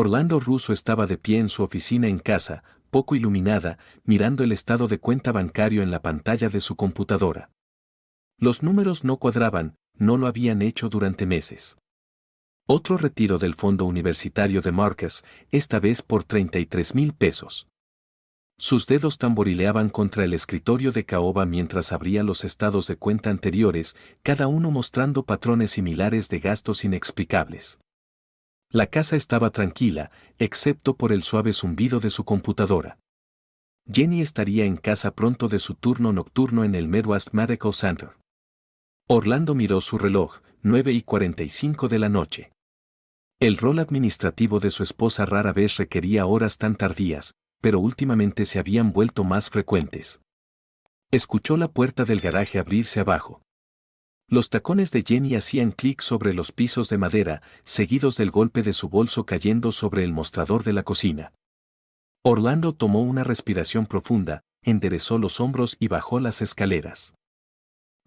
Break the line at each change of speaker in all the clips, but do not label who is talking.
Orlando Russo estaba de pie en su oficina en casa, poco iluminada, mirando el estado de cuenta bancario en la pantalla de su computadora. Los números no cuadraban, no lo habían hecho durante meses. Otro retiro del fondo universitario de Marcus, esta vez por 33,000 pesos. Sus dedos tamborileaban contra el escritorio de caoba mientras abría los estados de cuenta anteriores, cada uno mostrando patrones similares de gastos inexplicables. La casa estaba tranquila, excepto por el suave zumbido de su computadora. Jenny estaría en casa pronto de su turno nocturno en el Midwest Medical Center. Orlando miró su reloj, 9:45 de la noche. El rol administrativo de su esposa rara vez requería horas tan tardías, pero últimamente se habían vuelto más frecuentes. Escuchó la puerta del garaje abrirse abajo. Los tacones de Jenny hacían clic sobre los pisos de madera, seguidos del golpe de su bolso cayendo sobre el mostrador de la cocina. Orlando tomó una respiración profunda, enderezó los hombros y bajó las escaleras.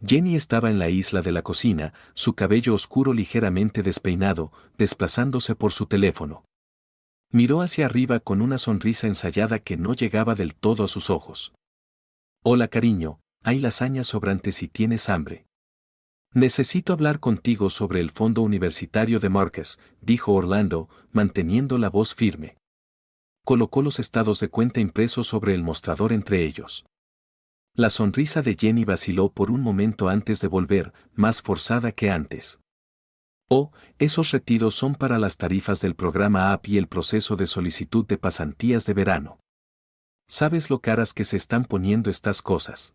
Jenny estaba en la isla de la cocina, su cabello oscuro ligeramente despeinado, desplazándose por su teléfono. Miró hacia arriba con una sonrisa ensayada que no llegaba del todo a sus ojos. Hola cariño, hay lasaña sobrante si tienes hambre. Necesito hablar contigo sobre el fondo universitario de Marcus, dijo Orlando, manteniendo la voz firme. Colocó los estados de cuenta impresos sobre el mostrador entre ellos. La sonrisa de Jenny vaciló por un momento antes de volver, más forzada que antes. Oh, esos retiros son para las tarifas del programa AP y el proceso de solicitud de pasantías de verano. ¿Sabes lo caras que se están poniendo estas cosas?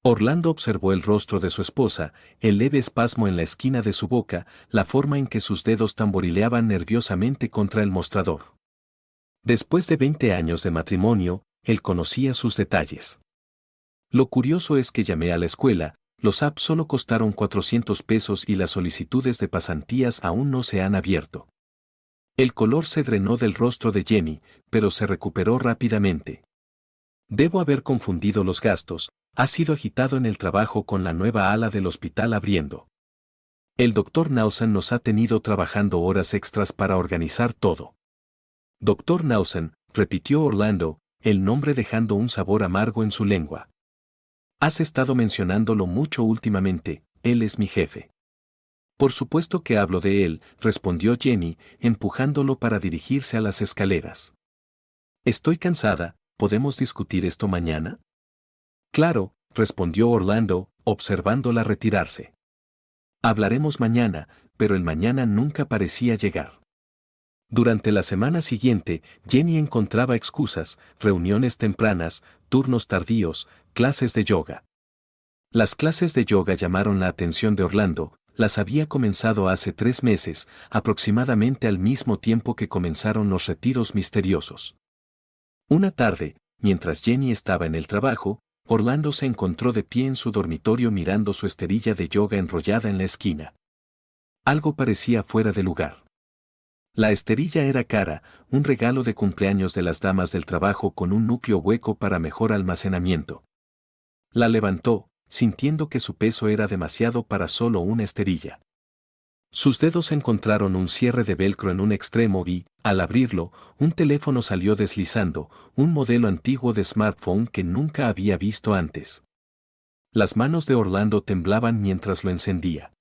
Orlando observó el rostro de su esposa, el leve espasmo en la esquina de su boca, la forma en que sus dedos tamborileaban nerviosamente contra el mostrador. Después de 20 años de matrimonio, él conocía sus detalles. Lo curioso es que llamé a la escuela, los apps solo costaron 400 pesos y las solicitudes de pasantías aún no se han abierto. El color se drenó del rostro de Jenny, pero se recuperó rápidamente. Debo haber confundido los gastos, ha sido agitado en el trabajo con la nueva ala del hospital abriendo. El Dr. Nausen nos ha tenido trabajando horas extras para organizar todo. Dr. Nausen, repitió Orlando, el nombre dejando un sabor amargo en su lengua. Has estado mencionándolo mucho últimamente, él es mi jefe. Por supuesto que hablo de él, respondió Jenny, empujándolo para dirigirse a las escaleras. Estoy cansada, ¿podemos discutir esto mañana? Claro, respondió Orlando, observándola retirarse. Hablaremos mañana, pero el mañana nunca parecía llegar. Durante la semana siguiente, Jenny encontraba excusas, reuniones tempranas, turnos tardíos, clases de yoga. Las clases de yoga llamaron la atención de Orlando, las había comenzado hace 3 meses, aproximadamente al mismo tiempo que comenzaron los retiros misteriosos. Una tarde, mientras Jenny estaba en el trabajo, Orlando se encontró de pie en su dormitorio mirando su esterilla de yoga enrollada en la esquina. Algo parecía fuera de lugar. La esterilla era cara, un regalo de cumpleaños de las damas del trabajo con un núcleo hueco para mejor almacenamiento. La levantó, sintiendo que su peso era demasiado para solo una esterilla. Sus dedos encontraron un cierre de velcro en un extremo y, al abrirlo, un teléfono salió deslizando, un modelo antiguo de smartphone que nunca había visto antes. Las manos de Orlando temblaban mientras lo encendía.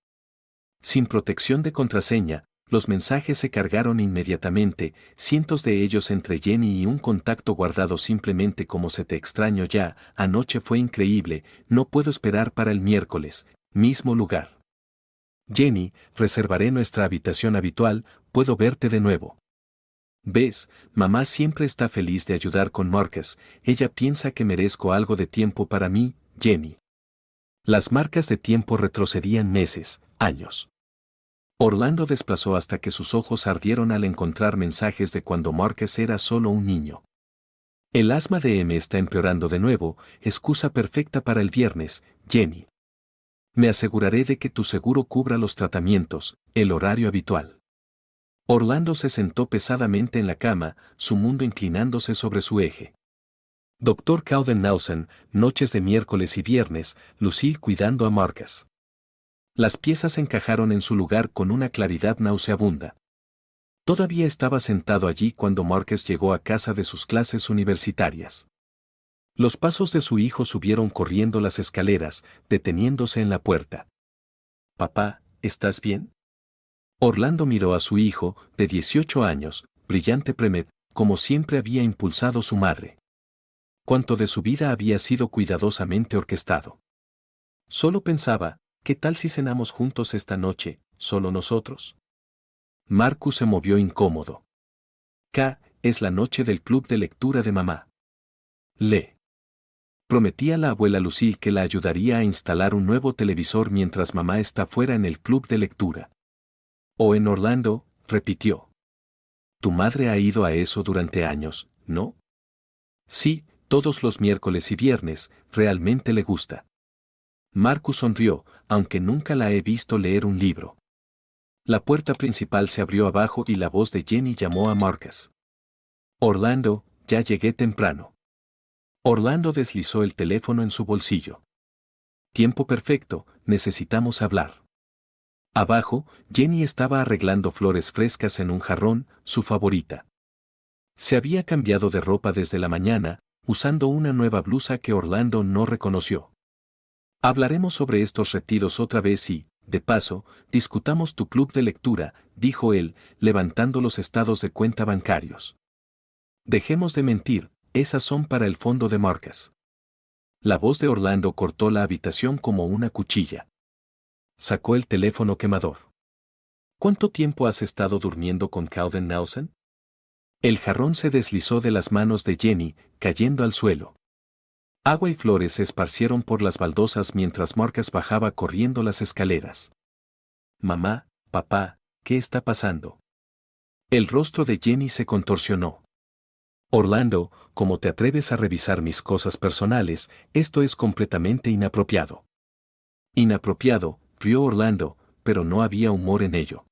Sin protección de contraseña, los mensajes se cargaron inmediatamente, cientos de ellos entre Jenny y un contacto guardado simplemente como se te extraño ya, anoche fue increíble, no puedo esperar para el miércoles, mismo lugar. Jenny, reservaré nuestra habitación habitual, puedo verte de nuevo. Ves, mamá siempre está feliz de ayudar con Marcus, ella piensa que merezco algo de tiempo para mí, Jenny. Las marcas de tiempo retrocedían meses, años. Orlando desplazó hasta que sus ojos ardieron al encontrar mensajes de cuando Marcus era solo un niño. El asma de M está empeorando de nuevo, excusa perfecta para el viernes, Jenny. Me aseguraré de que tu seguro cubra los tratamientos, el horario habitual. Orlando se sentó pesadamente en la cama, su mundo inclinándose sobre su eje. Dr. Calvin Nausen, noches de miércoles y viernes, Lucille cuidando a Marcus. Las piezas encajaron en su lugar con una claridad nauseabunda. Todavía estaba sentado allí cuando Marcus llegó a casa de sus clases universitarias. Los pasos de su hijo subieron corriendo las escaleras, deteniéndose en la puerta. «Papá, ¿estás bien?» Orlando miró a su hijo, de 18 años, brillante premed, como siempre había impulsado su madre. Cuanto de su vida había sido cuidadosamente orquestado. Solo pensaba, ¿qué tal si cenamos juntos esta noche, solo nosotros? Marcus se movió incómodo. Es la noche del club de lectura de mamá. Le prometí a la abuela Lucille que la ayudaría a instalar un nuevo televisor mientras mamá está fuera en el club de lectura. O en Orlando, repitió. Tu madre ha ido a eso durante años, ¿no? Sí, todos los miércoles y viernes, realmente le gusta. Marcus sonrió, aunque nunca la he visto leer un libro. La puerta principal se abrió abajo y la voz de Jenny llamó a Marcus. Orlando, ya llegué temprano. Orlando deslizó el teléfono en su bolsillo. Tiempo perfecto, necesitamos hablar. Abajo, Jenny estaba arreglando flores frescas en un jarrón, su favorita. Se había cambiado de ropa desde la mañana, usando una nueva blusa que Orlando no reconoció. Hablaremos sobre estos retiros otra vez y, de paso, discutamos tu club de lectura, dijo él, levantando los estados de cuenta bancarios. Dejemos de mentir, esas son para el fondo de Marcus. La voz de Orlando cortó la habitación como una cuchilla. Sacó el teléfono quemador. ¿Cuánto tiempo has estado durmiendo con Calvin Nelson? El jarrón se deslizó de las manos de Jenny, cayendo al suelo. Agua y flores se esparcieron por las baldosas mientras Marcus bajaba corriendo las escaleras. Mamá, papá, ¿qué está pasando? El rostro de Jenny se contorsionó. Orlando, ¿cómo te atreves a revisar mis cosas personales? Esto es completamente inapropiado. Inapropiado, rió Orlando, pero no había humor en ello.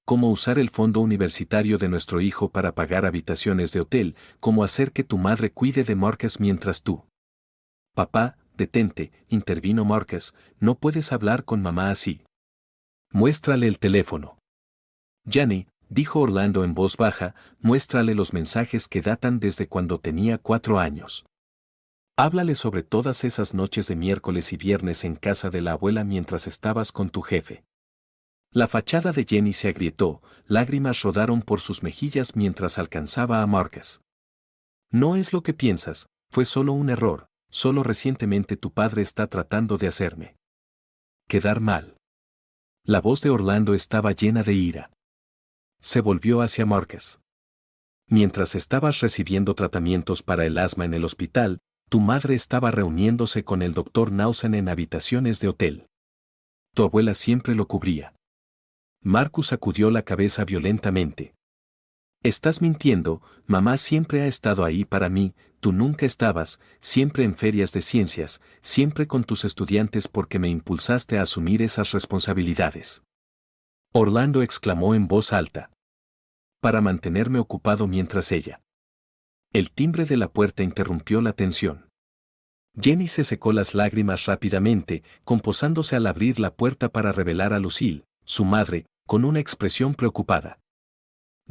Cómo usar el fondo universitario de nuestro hijo para pagar habitaciones de hotel, cómo hacer que tu madre cuide de Marcus mientras tú. Papá, detente, intervino Marcus, no puedes hablar con mamá así. Muéstrale el teléfono. Jenny, dijo Orlando en voz baja, muéstrale los mensajes que datan desde cuando tenía 4 años. Háblale sobre todas esas noches de miércoles y viernes en casa de la abuela mientras estabas con tu jefe. La fachada de Jenny se agrietó, lágrimas rodaron por sus mejillas mientras alcanzaba a Marcus. No es lo que piensas, fue solo un error, solo recientemente tu padre está tratando de hacerme quedar mal. La voz de Orlando estaba llena de ira. Se volvió hacia Marcus. Mientras estabas recibiendo tratamientos para el asma en el hospital, tu madre estaba reuniéndose con el doctor Nelson en habitaciones de hotel. Tu abuela siempre lo cubría. Marcus sacudió la cabeza violentamente. Estás mintiendo, mamá siempre ha estado ahí para mí, tú nunca estabas, siempre en ferias de ciencias, siempre con tus estudiantes porque me impulsaste a asumir esas responsabilidades. Orlando exclamó en voz alta. Para mantenerme ocupado mientras ella. El timbre de la puerta interrumpió la tensión. Jenny se secó las lágrimas rápidamente, composándose al abrir la puerta para revelar a Lucille, su madre, con una expresión preocupada.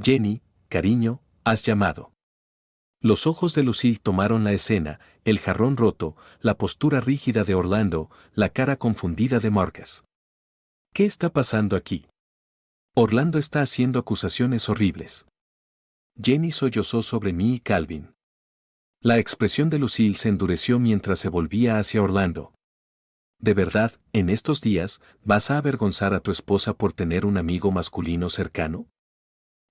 Jenny, cariño, has llamado. Los ojos de Lucille tomaron la escena, el jarrón roto, la postura rígida de Orlando, la cara confundida de Marcus. ¿Qué está pasando aquí? Orlando está haciendo acusaciones horribles. Jenny sollozó sobre mí y Calvin. La expresión de Lucille se endureció mientras se volvía hacia Orlando. ¿De verdad, en estos días, vas a avergonzar a tu esposa por tener un amigo masculino cercano?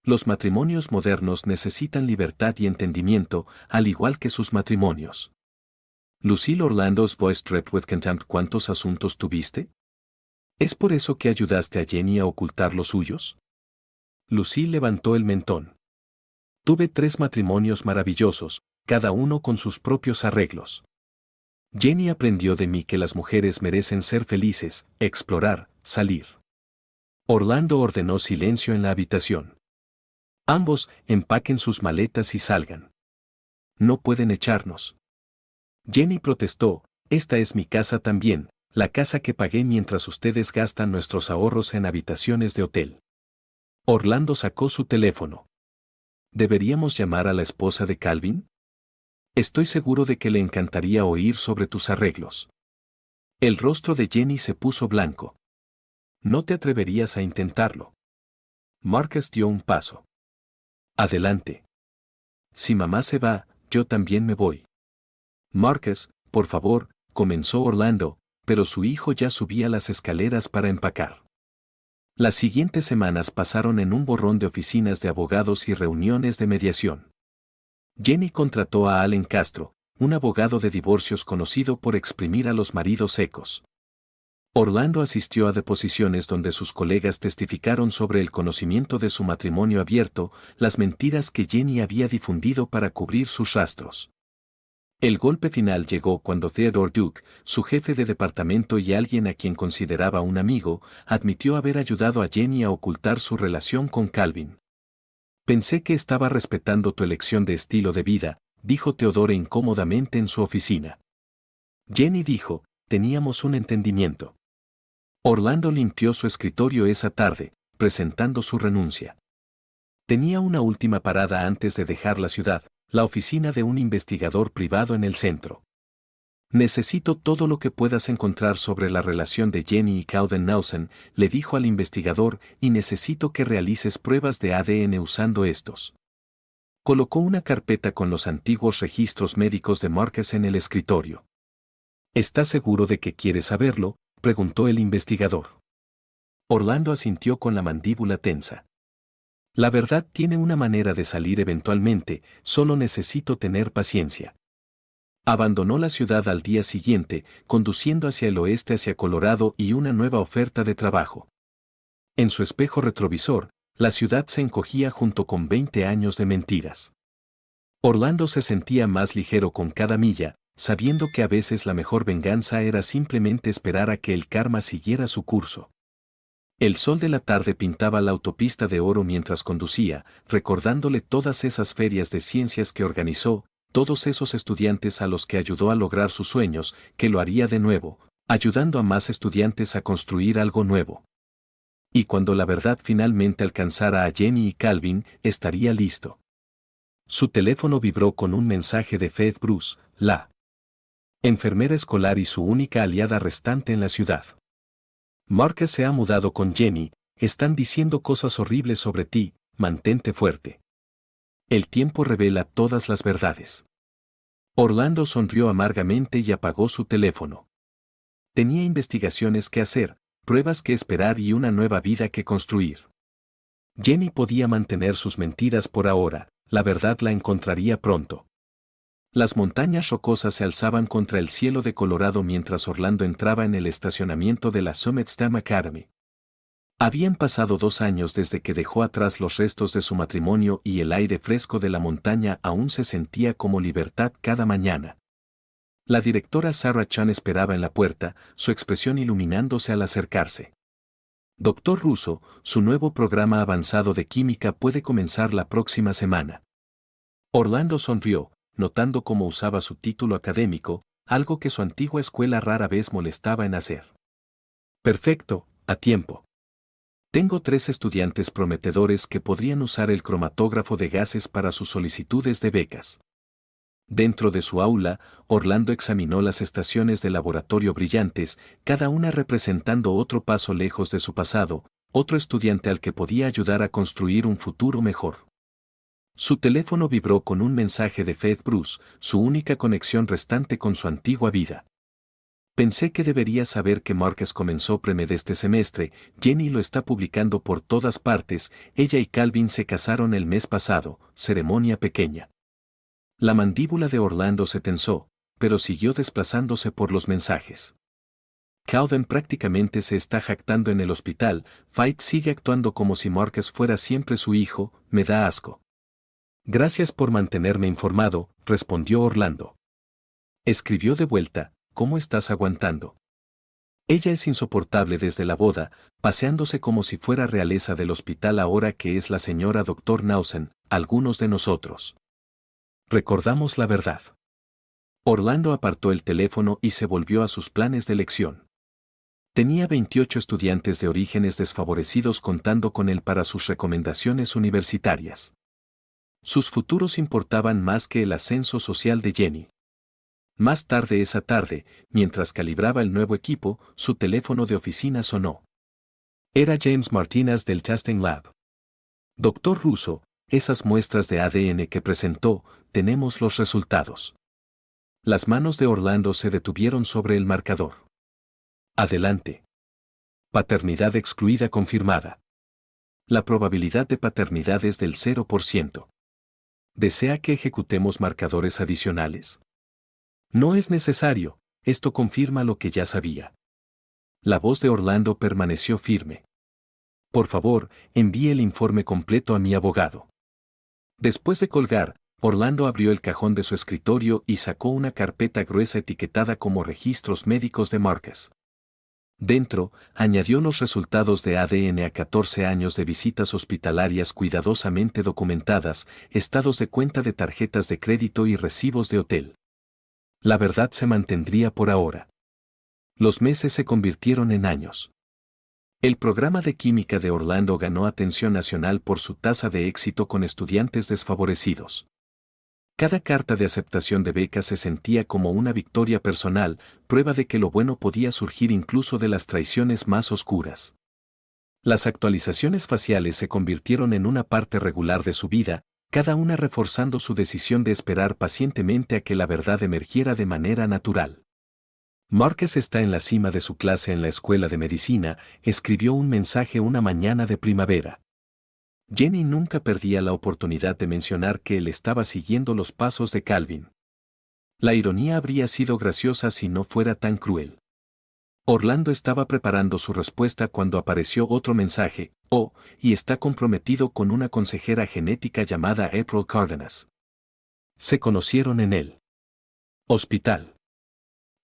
Los matrimonios modernos necesitan libertad y entendimiento, al igual que sus matrimonios. Lucille Orlando's voice dripped with contempt. ¿Cuántos asuntos tuviste? ¿Es por eso que ayudaste a Jenny a ocultar los suyos? Lucille levantó el mentón. Tuve 3 matrimonios maravillosos, cada uno con sus propios arreglos. Jenny aprendió de mí que las mujeres merecen ser felices, explorar, salir. Orlando ordenó silencio en la habitación. Ambos empaquen sus maletas y salgan. No pueden echarnos. Jenny protestó, esta es mi casa también, la casa que pagué mientras ustedes gastan nuestros ahorros en habitaciones de hotel. Orlando sacó su teléfono. ¿Deberíamos llamar a la esposa de Calvin? Estoy seguro de que le encantaría oír sobre tus arreglos. El rostro de Jenny se puso blanco. ¿No te atreverías a intentarlo? Marcus dio un paso. Adelante. Si mamá se va, yo también me voy. Marcus, por favor, comenzó Orlando, pero su hijo ya subía las escaleras para empacar. Las siguientes semanas pasaron en un borrón de oficinas de abogados y reuniones de mediación. Jenny contrató a Allen Castro, un abogado de divorcios conocido por exprimir a los maridos secos. Orlando asistió a deposiciones donde sus colegas testificaron sobre el conocimiento de su matrimonio abierto, las mentiras que Jenny había difundido para cubrir sus rastros. El golpe final llegó cuando Theodore Duke, su jefe de departamento y alguien a quien consideraba un amigo, admitió haber ayudado a Jenny a ocultar su relación con Calvin. Pensé que estaba respetando tu elección de estilo de vida, dijo Theodore incómodamente en su oficina. Jenny dijo, teníamos un entendimiento. Orlando limpió su escritorio esa tarde, presentando su renuncia. Tenía una última parada antes de dejar la ciudad, la oficina de un investigador privado en el centro. Necesito todo lo que puedas encontrar sobre la relación de Jenny y Calvin Nelson, le dijo al investigador, y necesito que realices pruebas de ADN usando estos. Colocó una carpeta con los antiguos registros médicos de Marcus en el escritorio. ¿Estás seguro de que quieres saberlo?, preguntó el investigador. Orlando asintió con la mandíbula tensa. La verdad tiene una manera de salir eventualmente, solo necesito tener paciencia. Abandonó la ciudad al día siguiente, conduciendo hacia el oeste hacia Colorado y una nueva oferta de trabajo. En su espejo retrovisor, la ciudad se encogía junto con 20 años de mentiras. Orlando se sentía más ligero con cada milla, sabiendo que a veces la mejor venganza era simplemente esperar a que el karma siguiera su curso. El sol de la tarde pintaba la autopista de oro mientras conducía, recordándole todas esas ferias de ciencias que organizó, todos esos estudiantes a los que ayudó a lograr sus sueños, que lo haría de nuevo, ayudando a más estudiantes a construir algo nuevo. Y cuando la verdad finalmente alcanzara a Jenny y Calvin, estaría listo. Su teléfono vibró con un mensaje de Faith Bruce, la enfermera escolar y su única aliada restante en la ciudad. Marcus se ha mudado con Jenny, están diciendo cosas horribles sobre ti, mantente fuerte. El tiempo revela todas las verdades. Orlando sonrió amargamente y apagó su teléfono. Tenía investigaciones que hacer, pruebas que esperar y una nueva vida que construir. Jenny podía mantener sus mentiras por ahora, la verdad la encontraría pronto. Las montañas rocosas se alzaban contra el cielo de Colorado mientras Orlando entraba en el estacionamiento de la Summit STEM Academy. Habían pasado 2 años desde que dejó atrás los restos de su matrimonio y el aire fresco de la montaña aún se sentía como libertad cada mañana. La directora Sarah Chan esperaba en la puerta, su expresión iluminándose al acercarse. Doctor Russo, su nuevo programa avanzado de química puede comenzar la próxima semana. Orlando sonrió, notando cómo usaba su título académico, algo que su antigua escuela rara vez molestaba en hacer. Perfecto, a tiempo. Tengo 3 estudiantes prometedores que podrían usar el cromatógrafo de gases para sus solicitudes de becas. Dentro de su aula, Orlando examinó las estaciones de laboratorio brillantes, cada una representando otro paso lejos de su pasado, otro estudiante al que podía ayudar a construir un futuro mejor. Su teléfono vibró con un mensaje de Faith Bruce, su única conexión restante con su antigua vida. Pensé que deberías saber que Marcus comenzó pre-med este semestre, Jenny lo está publicando por todas partes, ella y Calvin se casaron el mes pasado, ceremonia pequeña. La mandíbula de Orlando se tensó, pero siguió desplazándose por los mensajes. Calvin prácticamente se está jactando en el hospital, Faith sigue actuando como si Marcus fuera siempre su hijo, me da asco. Gracias por mantenerme informado, respondió Orlando. Escribió de vuelta, ¿cómo estás aguantando? Ella es insoportable desde la boda, paseándose como si fuera realeza del hospital ahora que es la señora Dr. Nelson, algunos de nosotros. Recordamos la verdad. Orlando apartó el teléfono y se volvió a sus planes de lección. Tenía 28 estudiantes de orígenes desfavorecidos contando con él para sus recomendaciones universitarias. Sus futuros importaban más que el ascenso social de Jenny. Más tarde esa tarde, mientras calibraba el nuevo equipo, su teléfono de oficina sonó. Era James Martinez del Testing Lab. Doctor Russo, esas muestras de ADN que presentó, tenemos los resultados. Las manos de Orlando se detuvieron sobre el marcador. Adelante. Paternidad excluida confirmada. La probabilidad de paternidad es del 0%. ¿Desea que ejecutemos marcadores adicionales? No es necesario, esto confirma lo que ya sabía. La voz de Orlando permaneció firme. Por favor, envíe el informe completo a mi abogado. Después de colgar, Orlando abrió el cajón de su escritorio y sacó una carpeta gruesa etiquetada como registros médicos de Marcus. Dentro, añadió los resultados de ADN a 14 años de visitas hospitalarias cuidadosamente documentadas, estados de cuenta de tarjetas de crédito y recibos de hotel. La verdad se mantendría por ahora. Los meses se convirtieron en años. El programa de química de Orlando ganó atención nacional por su tasa de éxito con estudiantes desfavorecidos. Cada carta de aceptación de becas se sentía como una victoria personal, prueba de que lo bueno podía surgir incluso de las traiciones más oscuras. Las actualizaciones faciales se convirtieron en una parte regular de su vida, cada una reforzando su decisión de esperar pacientemente a que la verdad emergiera de manera natural. Marcus está en la cima de su clase en la escuela de medicina, escribió un mensaje una mañana de primavera. Jenny nunca perdía la oportunidad de mencionar que él estaba siguiendo los pasos de Calvin. La ironía habría sido graciosa si no fuera tan cruel. Orlando estaba preparando su respuesta cuando apareció otro mensaje, y está comprometido con una consejera genética llamada April Cárdenas. Se conocieron en el hospital.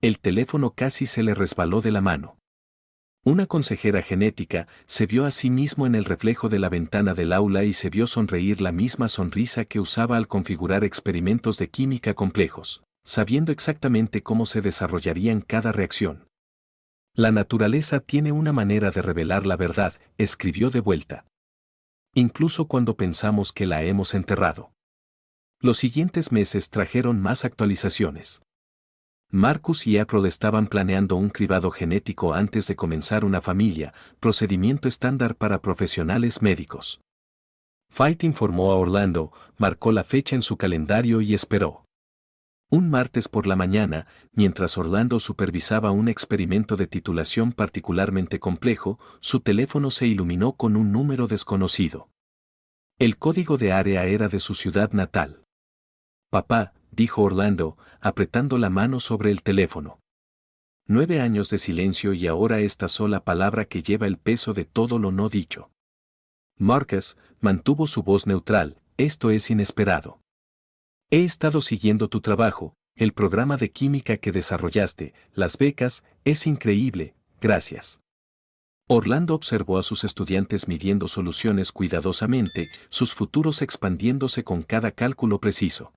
El teléfono casi se le resbaló de la mano. Una consejera genética se vio a sí mismo en el reflejo de la ventana del aula y se vio sonreír la misma sonrisa que usaba al configurar experimentos de química complejos, sabiendo exactamente cómo se desarrollarían cada reacción. La naturaleza tiene una manera de revelar la verdad, escribió de vuelta. Incluso cuando pensamos que la hemos enterrado. Los siguientes meses trajeron más actualizaciones. Marcus y April estaban planeando un cribado genético antes de comenzar una familia, procedimiento estándar para profesionales médicos. Fight informó a Orlando, marcó la fecha en su calendario y esperó. Un martes por la mañana, mientras Orlando supervisaba un experimento de titulación particularmente complejo, su teléfono se iluminó con un número desconocido. El código de área era de su ciudad natal. Papá, dijo Orlando, apretando la mano sobre el teléfono. 9 años de silencio y ahora esta sola palabra que lleva el peso de todo lo no dicho. Marcus mantuvo su voz neutral, esto es inesperado. He estado siguiendo tu trabajo, el programa de química que desarrollaste, las becas, es increíble, gracias. Orlando observó a sus estudiantes midiendo soluciones cuidadosamente, sus futuros expandiéndose con cada cálculo preciso.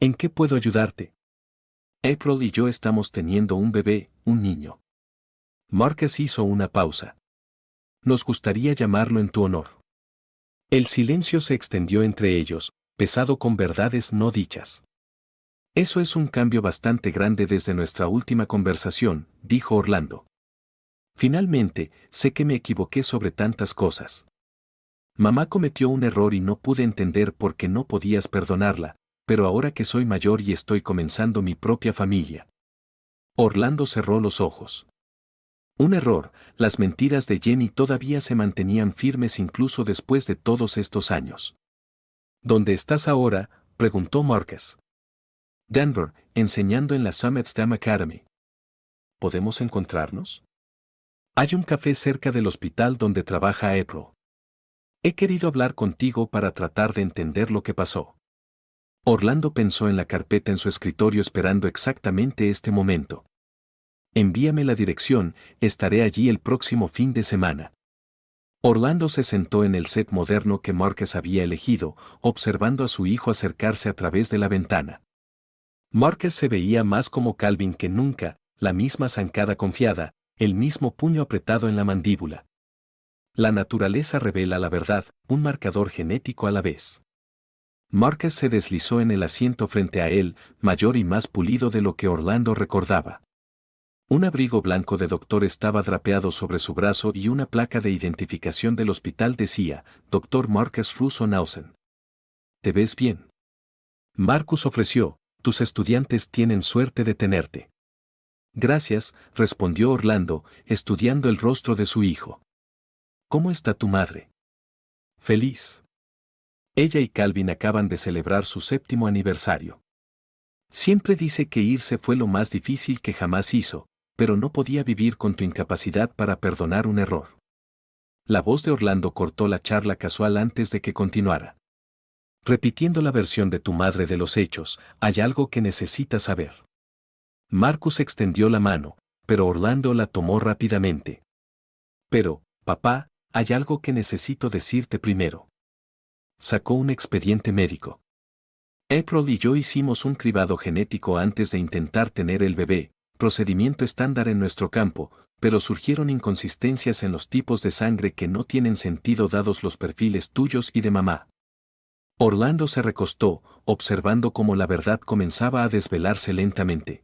¿En qué puedo ayudarte? April y yo estamos teniendo un bebé, un niño. Marcus hizo una pausa. Nos gustaría llamarlo en tu honor. El silencio se extendió entre ellos, pesado con verdades no dichas. Eso es un cambio bastante grande desde nuestra última conversación, dijo Orlando. Finalmente, sé que me equivoqué sobre tantas cosas. Mamá cometió un error y no pude entender por qué no podías perdonarla, pero ahora que soy mayor y estoy comenzando mi propia familia. Orlando cerró los ojos. Un error, las mentiras de Jenny todavía se mantenían firmes incluso después de todos estos años. ¿Dónde estás ahora?, preguntó Marcus. Denver, enseñando en la Summit STEM Academy. ¿Podemos encontrarnos? Hay un café cerca del hospital donde trabaja April. He querido hablar contigo para tratar de entender lo que pasó. Orlando pensó en la carpeta en su escritorio esperando exactamente este momento. Envíame la dirección, estaré allí el próximo fin de semana. Orlando se sentó en el set moderno que Marcus había elegido, observando a su hijo acercarse a través de la ventana. Marcus se veía más como Calvin que nunca, la misma zancada confiada, el mismo puño apretado en la mandíbula. La naturaleza revela la verdad, un marcador genético a la vez. Marcus se deslizó en el asiento frente a él, mayor y más pulido de lo que Orlando recordaba. Un abrigo blanco de doctor estaba drapeado sobre su brazo y una placa de identificación del hospital decía, Dr. Marcus Russo Nausen. ¿Te ves bien? Marcus ofreció, tus estudiantes tienen suerte de tenerte. Gracias, respondió Orlando, estudiando el rostro de su hijo. ¿Cómo está tu madre? Feliz. Ella y Calvin acaban de celebrar su 7º aniversario. Siempre dice que irse fue lo más difícil que jamás hizo, pero no podía vivir con tu incapacidad para perdonar un error. La voz de Orlando cortó la charla casual antes de que continuara. Repitiendo la versión de tu madre de los hechos, hay algo que necesitas saber. Marcus extendió la mano, pero Orlando la tomó rápidamente. Pero, papá, hay algo que necesito decirte primero. Sacó un expediente médico. April y yo hicimos un cribado genético antes de intentar tener el bebé, procedimiento estándar en nuestro campo, pero surgieron inconsistencias en los tipos de sangre que no tienen sentido dados los perfiles tuyos y de mamá. Orlando se recostó, observando cómo la verdad comenzaba a desvelarse lentamente.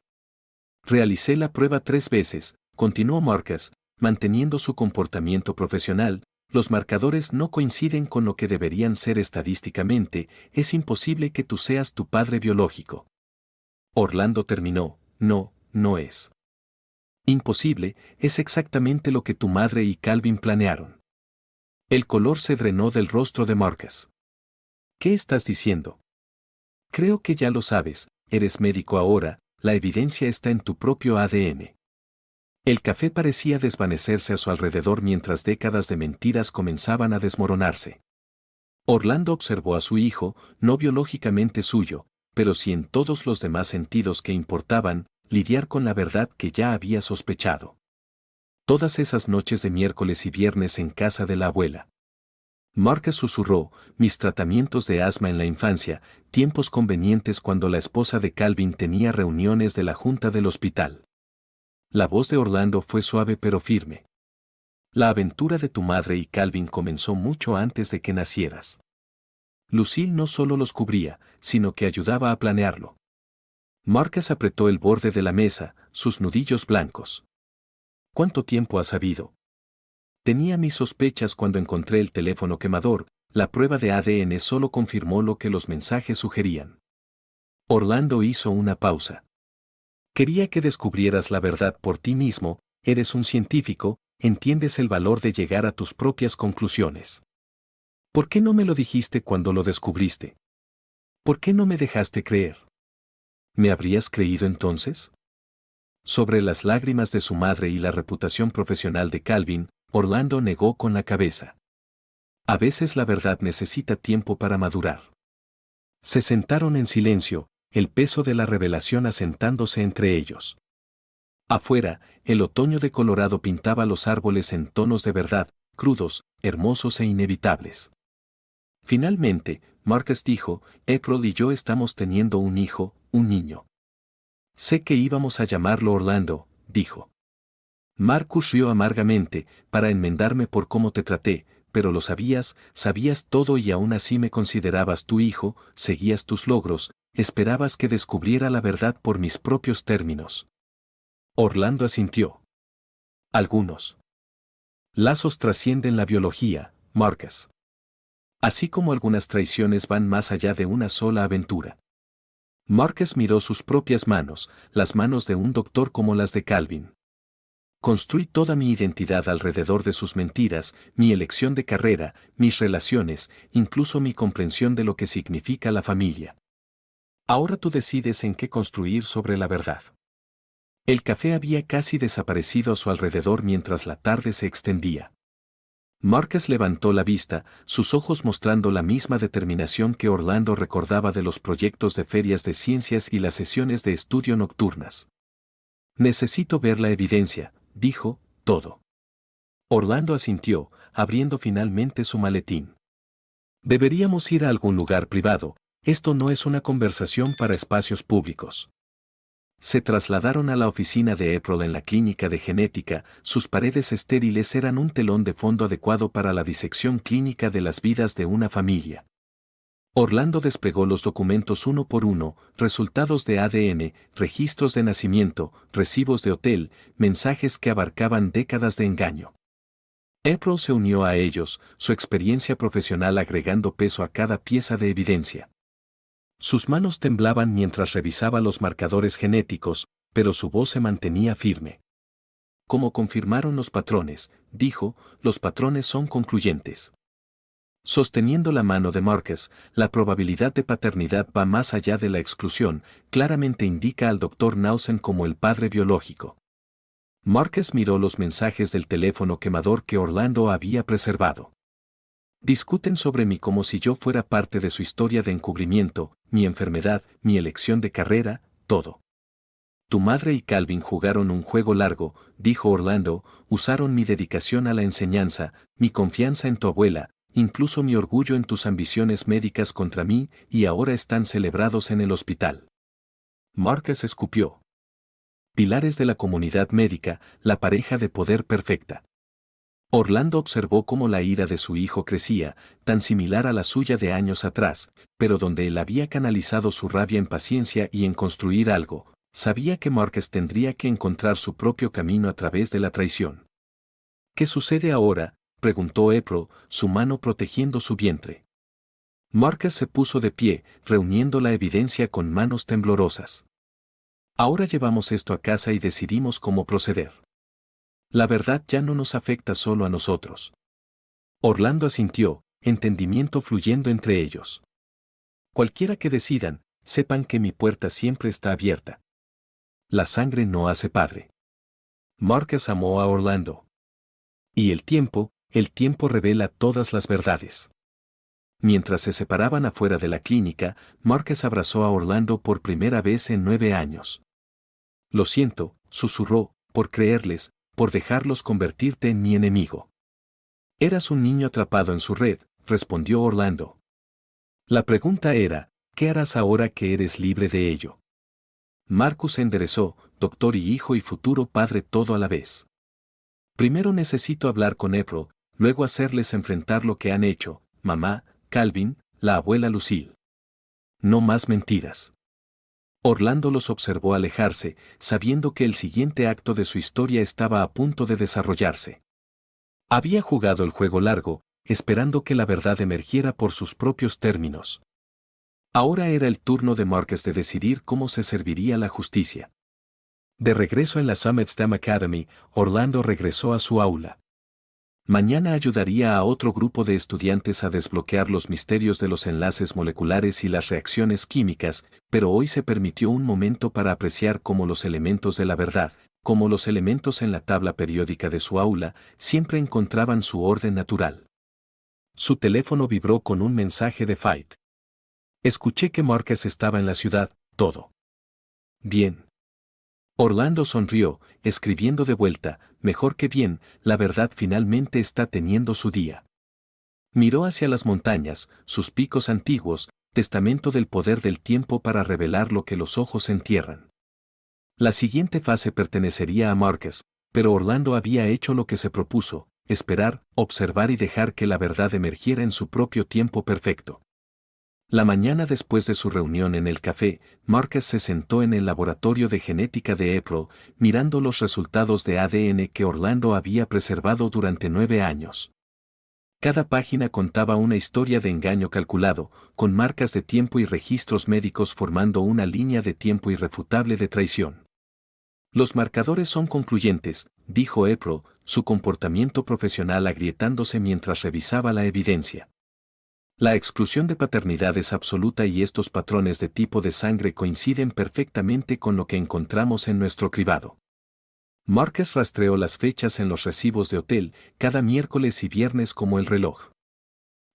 Realicé la prueba 3 veces, continuó Marcus, manteniendo su comportamiento profesional. Los marcadores no coinciden con lo que deberían ser estadísticamente, es imposible que tú seas tu padre biológico. Orlando terminó, no es. Imposible, es exactamente lo que tu madre y Calvin planearon. El color se drenó del rostro de Marcus. ¿Qué estás diciendo? Creo que ya lo sabes, eres médico ahora, la evidencia está en tu propio ADN. El café parecía desvanecerse a su alrededor mientras décadas de mentiras comenzaban a desmoronarse. Orlando observó a su hijo, no biológicamente suyo, pero sí en todos los demás sentidos que importaban, lidiar con la verdad que ya había sospechado. Todas esas noches de miércoles y viernes en casa de la abuela. Marcus susurró, mis tratamientos de asma en la infancia, tiempos convenientes cuando la esposa de Calvin tenía reuniones de la junta del hospital. La voz de Orlando fue suave pero firme. La aventura de tu madre y Calvin comenzó mucho antes de que nacieras. Lucille no solo los cubría, sino que ayudaba a planearlo. Marcus apretó el borde de la mesa, sus nudillos blancos. ¿Cuánto tiempo has sabido? Tenía mis sospechas cuando encontré el teléfono quemador, la prueba de ADN solo confirmó lo que los mensajes sugerían. Orlando hizo una pausa. Quería que descubrieras la verdad por ti mismo, eres un científico, entiendes el valor de llegar a tus propias conclusiones. ¿Por qué no me lo dijiste cuando lo descubriste? ¿Por qué no me dejaste creer? ¿Me habrías creído entonces? Sobre las lágrimas de su madre y la reputación profesional de Calvin, Orlando negó con la cabeza. A veces la verdad necesita tiempo para madurar. Se sentaron en silencio, el peso de la revelación asentándose entre ellos. Afuera, el otoño de Colorado pintaba los árboles en tonos de verdad, crudos, hermosos e inevitables. Finalmente, Marcus dijo, April y yo estamos teniendo un hijo, un niño. Sé que íbamos a llamarlo Orlando, dijo. Marcus rió amargamente, para enmendarme por cómo te traté, pero lo sabías todo y aún así me considerabas tu hijo, seguías tus logros, esperabas que descubriera la verdad por mis propios términos. Orlando asintió. Algunos lazos trascienden la biología, Marcus. Así como algunas traiciones van más allá de una sola aventura. Marcus miró sus propias manos, las manos de un doctor como las de Calvin. Construí toda mi identidad alrededor de sus mentiras, mi elección de carrera, mis relaciones, incluso mi comprensión de lo que significa la familia. Ahora tú decides en qué construir sobre la verdad. El café había casi desaparecido a su alrededor mientras la tarde se extendía. Marcus levantó la vista, sus ojos mostrando la misma determinación que Orlando recordaba de los proyectos de ferias de ciencias y las sesiones de estudio nocturnas. Necesito ver la evidencia, dijo, todo. Orlando asintió, abriendo finalmente su maletín. Deberíamos ir a algún lugar privado, esto no es una conversación para espacios públicos. Se trasladaron a la oficina de April en la clínica de genética. Sus paredes estériles eran un telón de fondo adecuado para la disección clínica de las vidas de una familia. Orlando desplegó los documentos uno por uno, resultados de ADN, registros de nacimiento, recibos de hotel, mensajes que abarcaban décadas de engaño. April se unió a ellos, su experiencia profesional agregando peso a cada pieza de evidencia. Sus manos temblaban mientras revisaba los marcadores genéticos, pero su voz se mantenía firme. Como confirmaron los patrones, dijo, los patrones son concluyentes. Sosteniendo la mano de Marcus, la probabilidad de paternidad va más allá de la exclusión, claramente indica al Dr. Nausen como el padre biológico. Marcus miró los mensajes del teléfono quemador que Orlando había preservado. Discuten sobre mí como si yo fuera parte de su historia de encubrimiento, mi enfermedad, mi elección de carrera, todo. Tu madre y Calvin jugaron un juego largo, dijo Orlando, usaron mi dedicación a la enseñanza, mi confianza en tu abuela, incluso mi orgullo en tus ambiciones médicas contra mí, y ahora están celebrados en el hospital. Marcus escupió. Pilares de la comunidad médica, la pareja de poder perfecta. Orlando observó cómo la ira de su hijo crecía, tan similar a la suya de años atrás, pero donde él había canalizado su rabia en paciencia y en construir algo, sabía que Marcus tendría que encontrar su propio camino a través de la traición. ¿Qué sucede ahora?, preguntó April, su mano protegiendo su vientre. Marcus se puso de pie, reuniendo la evidencia con manos temblorosas. Ahora llevamos esto a casa y decidimos cómo proceder. La verdad ya no nos afecta solo a nosotros. Orlando asintió, entendimiento fluyendo entre ellos. Cualquiera que decidan, sepan que mi puerta siempre está abierta. La sangre no hace padre. Marcus amó a Orlando. Y el tiempo revela todas las verdades. Mientras se separaban afuera de la clínica, Marcus abrazó a Orlando por primera vez en 9 años. Lo siento, susurró, por creerles, por dejarlos convertirte en mi enemigo. Eras un niño atrapado en su red, respondió Orlando. La pregunta era, ¿qué harás ahora que eres libre de ello? Marcus se enderezó, doctor y hijo y futuro padre todo a la vez. Primero necesito hablar con April, luego hacerles enfrentar lo que han hecho, mamá, Calvin, la abuela Lucille. No más mentiras. Orlando los observó alejarse, sabiendo que el siguiente acto de su historia estaba a punto de desarrollarse. Había jugado el juego largo, esperando que la verdad emergiera por sus propios términos. Ahora era el turno de Marcus de decidir cómo se serviría la justicia. De regreso en la Summit STEM Academy, Orlando regresó a su aula. Mañana ayudaría a otro grupo de estudiantes a desbloquear los misterios de los enlaces moleculares y las reacciones químicas, pero hoy se permitió un momento para apreciar cómo los elementos de la verdad, como los elementos en la tabla periódica de su aula, siempre encontraban su orden natural. Su teléfono vibró con un mensaje de Fight. Escuché que Marcus estaba en la ciudad, todo. Bien. Orlando sonrió, escribiendo de vuelta, mejor que bien, la verdad finalmente está teniendo su día. Miró hacia las montañas, sus picos antiguos, testamento del poder del tiempo para revelar lo que los ojos entierran. La siguiente fase pertenecería a Marcus, pero Orlando había hecho lo que se propuso, esperar, observar y dejar que la verdad emergiera en su propio tiempo perfecto. La mañana después de su reunión en el café, Marcus se sentó en el laboratorio de genética de April, mirando los resultados de ADN que Orlando había preservado durante 9 años. Cada página contaba una historia de engaño calculado, con marcas de tiempo y registros médicos formando una línea de tiempo irrefutable de traición. Los marcadores son concluyentes, dijo April, su comportamiento profesional agrietándose mientras revisaba la evidencia. La exclusión de paternidad es absoluta y estos patrones de tipo de sangre coinciden perfectamente con lo que encontramos en nuestro cribado. Marcus rastreó las fechas en los recibos de hotel, cada miércoles y viernes como el reloj.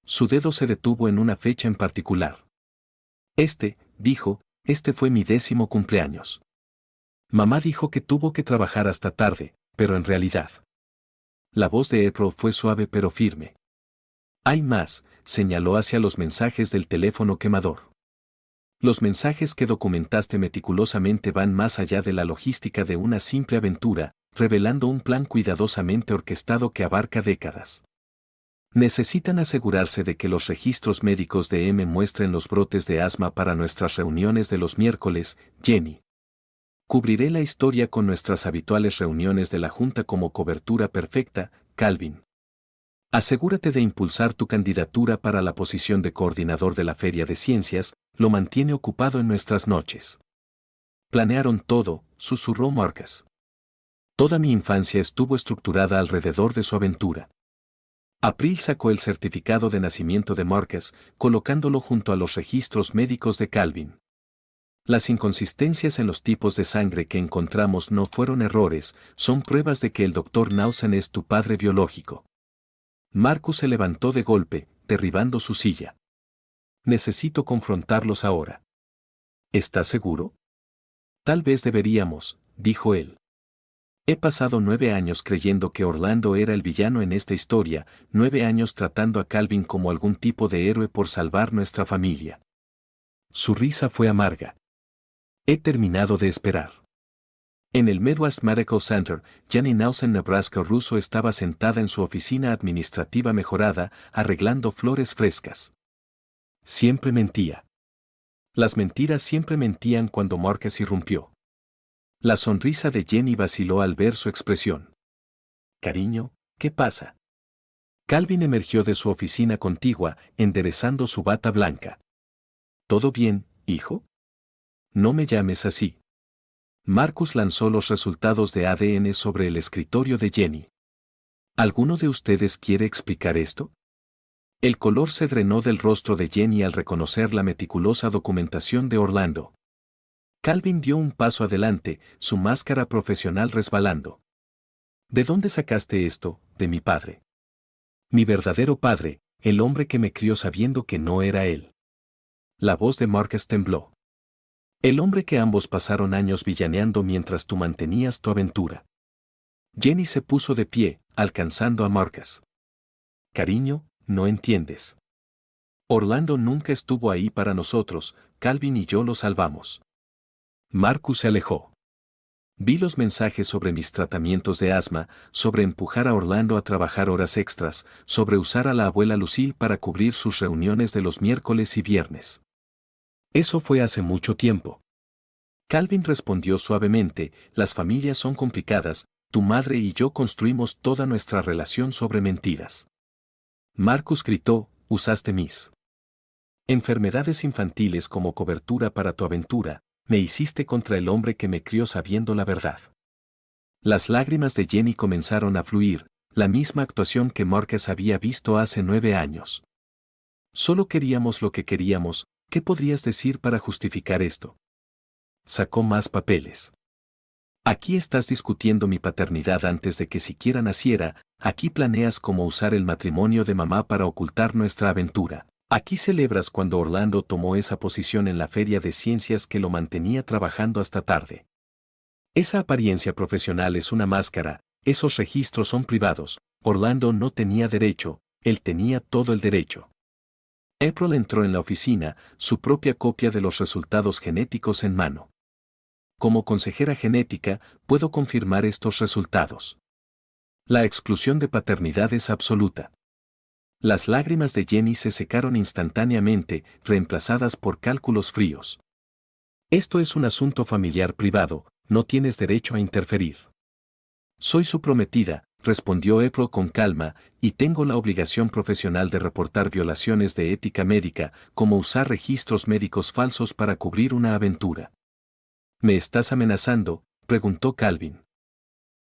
Su dedo se detuvo en una fecha en particular. Dijo, fue mi 10º cumpleaños. Mamá dijo que tuvo que trabajar hasta tarde, pero en realidad. La voz de April fue suave pero firme. Hay más, señaló hacia los mensajes del teléfono quemador. Los mensajes que documentaste meticulosamente van más allá de la logística de una simple aventura, revelando un plan cuidadosamente orquestado que abarca décadas. Necesitan asegurarse de que los registros médicos de M muestren los brotes de asma para nuestras reuniones de los miércoles, Jenny. Cubriré la historia con nuestras habituales reuniones de la Junta como cobertura perfecta, Calvin. Asegúrate de impulsar tu candidatura para la posición de coordinador de la Feria de Ciencias, lo mantiene ocupado en nuestras noches. Planearon todo, susurró Marcus. Toda mi infancia estuvo estructurada alrededor de su aventura. April sacó el certificado de nacimiento de Marcus, colocándolo junto a los registros médicos de Calvin. Las inconsistencias en los tipos de sangre que encontramos no fueron errores, son pruebas de que el Dr. Nausen es tu padre biológico. Marcus se levantó de golpe, derribando su silla. Necesito confrontarlos ahora. ¿Estás seguro? Tal vez deberíamos, dijo él. He pasado 9 años creyendo que Orlando era el villano en esta historia, 9 años tratando a Calvin como algún tipo de héroe por salvar nuestra familia. Su risa fue amarga. He terminado de esperar. En el Midwest Medical Center, Jenny Nausen, Nebraska Russo estaba sentada en su oficina administrativa mejorada, arreglando flores frescas. Siempre mentía. Las mentiras siempre mentían cuando Marcus irrumpió. La sonrisa de Jenny vaciló al ver su expresión. Cariño, ¿qué pasa? Calvin emergió de su oficina contigua, enderezando su bata blanca. ¿Todo bien, hijo? No me llames así. Marcus lanzó los resultados de ADN sobre el escritorio de Jenny. ¿Alguno de ustedes quiere explicar esto? El color se drenó del rostro de Jenny al reconocer la meticulosa documentación de Orlando. Calvin dio un paso adelante, su máscara profesional resbalando. ¿De dónde sacaste esto, de mi padre? Mi verdadero padre, el hombre que me crió sabiendo que no era él. La voz de Marcus tembló. El hombre que ambos pasaron años villaneando mientras tú mantenías tu aventura. Jenny se puso de pie, alcanzando a Marcus. Cariño, no entiendes. Orlando nunca estuvo ahí para nosotros, Calvin y yo lo salvamos. Marcus se alejó. Vi los mensajes sobre mis tratamientos de asma, sobre empujar a Orlando a trabajar horas extras, sobre usar a la abuela Lucille para cubrir sus reuniones de los miércoles y viernes. Eso fue hace mucho tiempo. Calvin respondió suavemente, las familias son complicadas, tu madre y yo construimos toda nuestra relación sobre mentiras. Marcus gritó, usaste mis enfermedades infantiles como cobertura para tu aventura, me hiciste contra el hombre que me crió sabiendo la verdad. Las lágrimas de Jenny comenzaron a fluir, la misma actuación que Marcus había visto hace 9 años. Solo queríamos lo que queríamos, ¿qué podrías decir para justificar esto? Sacó más papeles. Aquí estás discutiendo mi paternidad antes de que siquiera naciera, aquí planeas cómo usar el matrimonio de mamá para ocultar nuestra aventura. Aquí celebras cuando Orlando tomó esa posición en la Feria de Ciencias que lo mantenía trabajando hasta tarde. Esa apariencia profesional es una máscara, esos registros son privados, Orlando no tenía derecho, él tenía todo el derecho. April entró en la oficina, su propia copia de los resultados genéticos en mano. Como consejera genética, puedo confirmar estos resultados. La exclusión de paternidad es absoluta. Las lágrimas de Jenny se secaron instantáneamente, reemplazadas por cálculos fríos. Esto es un asunto familiar privado, no tienes derecho a interferir. Soy su prometida, respondió April con calma, y tengo la obligación profesional de reportar violaciones de ética médica, como usar registros médicos falsos para cubrir una aventura. ¿Me estás amenazando?, preguntó Calvin.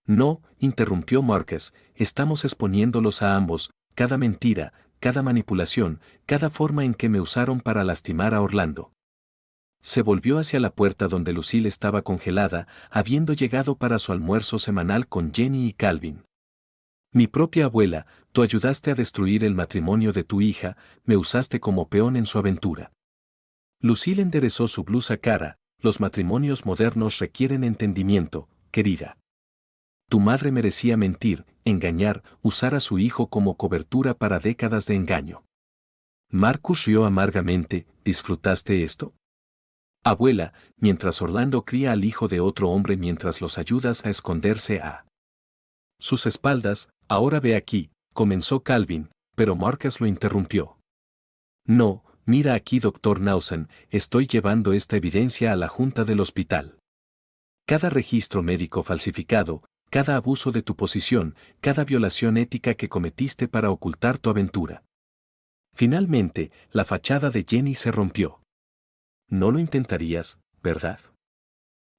No, interrumpió Marcus, estamos exponiéndolos a ambos, cada mentira, cada manipulación, cada forma en que me usaron para lastimar a Orlando. Se volvió hacia la puerta donde Lucille estaba congelada, habiendo llegado para su almuerzo semanal con Jenny y Calvin. Mi propia abuela, tú ayudaste a destruir el matrimonio de tu hija, me usaste como peón en su aventura. Lucille enderezó su blusa cara, los matrimonios modernos requieren entendimiento, querida. Tu madre merecía mentir, engañar, usar a su hijo como cobertura para décadas de engaño. Marcus rió amargamente, ¿disfrutaste esto? Abuela, mientras Orlando cría al hijo de otro hombre mientras los ayudas a esconderse a sus espaldas, ahora ve aquí, comenzó Calvin, pero Marcus lo interrumpió. No, mira aquí, doctor Nausen, estoy llevando esta evidencia a la junta del hospital. Cada registro médico falsificado, cada abuso de tu posición, cada violación ética que cometiste para ocultar tu aventura. Finalmente, la fachada de Jenny se rompió. No lo intentarías, ¿verdad?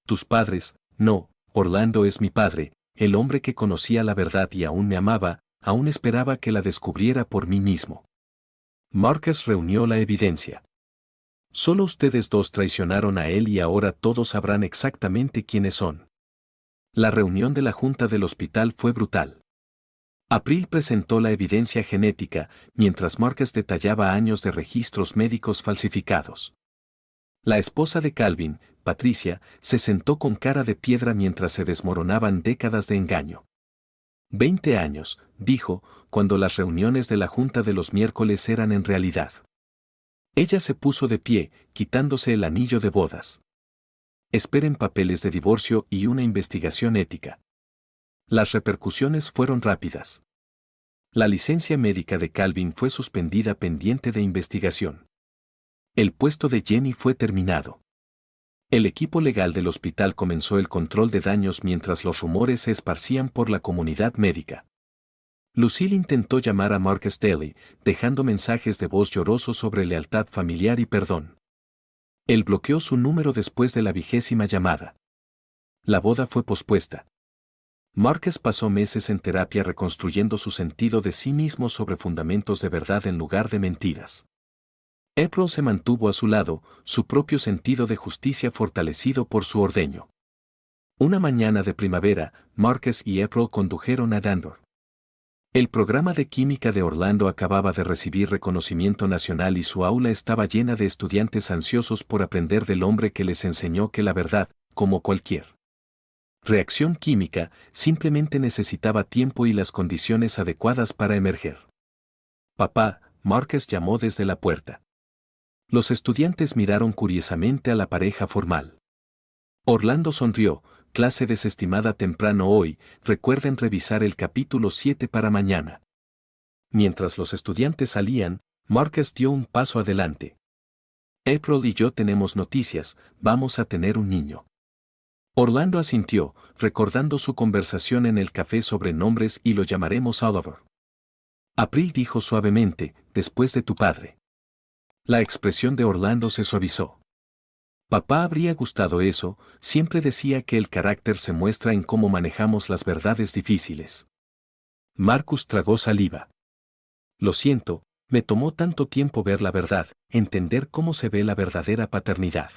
Tus padres, no, Orlando es mi padre, el hombre que conocía la verdad y aún me amaba, aún esperaba que la descubriera por mí mismo. Marcus reunió la evidencia. Solo ustedes dos traicionaron a él y ahora todos sabrán exactamente quiénes son. La reunión de la junta del hospital fue brutal. April presentó la evidencia genética, mientras Marcus detallaba años de registros médicos falsificados. La esposa de Calvin, Patricia, se sentó con cara de piedra mientras se desmoronaban décadas de engaño. 20 años, dijo, cuando las reuniones de la junta de los miércoles eran en realidad. Ella se puso de pie, quitándose el anillo de bodas. Esperen papeles de divorcio y una investigación ética. Las repercusiones fueron rápidas. La licencia médica de Calvin fue suspendida pendiente de investigación. El puesto de Jenny fue terminado. El equipo legal del hospital comenzó el control de daños mientras los rumores se esparcían por la comunidad médica. Lucille intentó llamar a Marcus Daly, dejando mensajes de voz llorosos sobre lealtad familiar y perdón. Él bloqueó su número después de la 20ª llamada. La boda fue pospuesta. Marcus pasó meses en terapia reconstruyendo su sentido de sí mismo sobre fundamentos de verdad en lugar de mentiras. April se mantuvo a su lado, su propio sentido de justicia fortalecido por su ordeño. Una mañana de primavera, Marcus y April condujeron a Dandor. El programa de química de Orlando acababa de recibir reconocimiento nacional y su aula estaba llena de estudiantes ansiosos por aprender del hombre que les enseñó que la verdad, como cualquier reacción química, simplemente necesitaba tiempo y las condiciones adecuadas para emerger. Papá, Marcus llamó desde la puerta. Los estudiantes miraron curiosamente a la pareja formal. Orlando sonrió, clase desestimada temprano hoy, recuerden revisar el capítulo 7 para mañana. Mientras los estudiantes salían, Marcus dio un paso adelante. April y yo tenemos noticias, vamos a tener un niño. Orlando asintió, recordando su conversación en el café sobre nombres y lo llamaremos Oliver. April dijo suavemente, después de tu padre. La expresión de Orlando se suavizó. Papá habría gustado eso, siempre decía que el carácter se muestra en cómo manejamos las verdades difíciles. Marcus tragó saliva. Lo siento, me tomó tanto tiempo ver la verdad, entender cómo se ve la verdadera paternidad.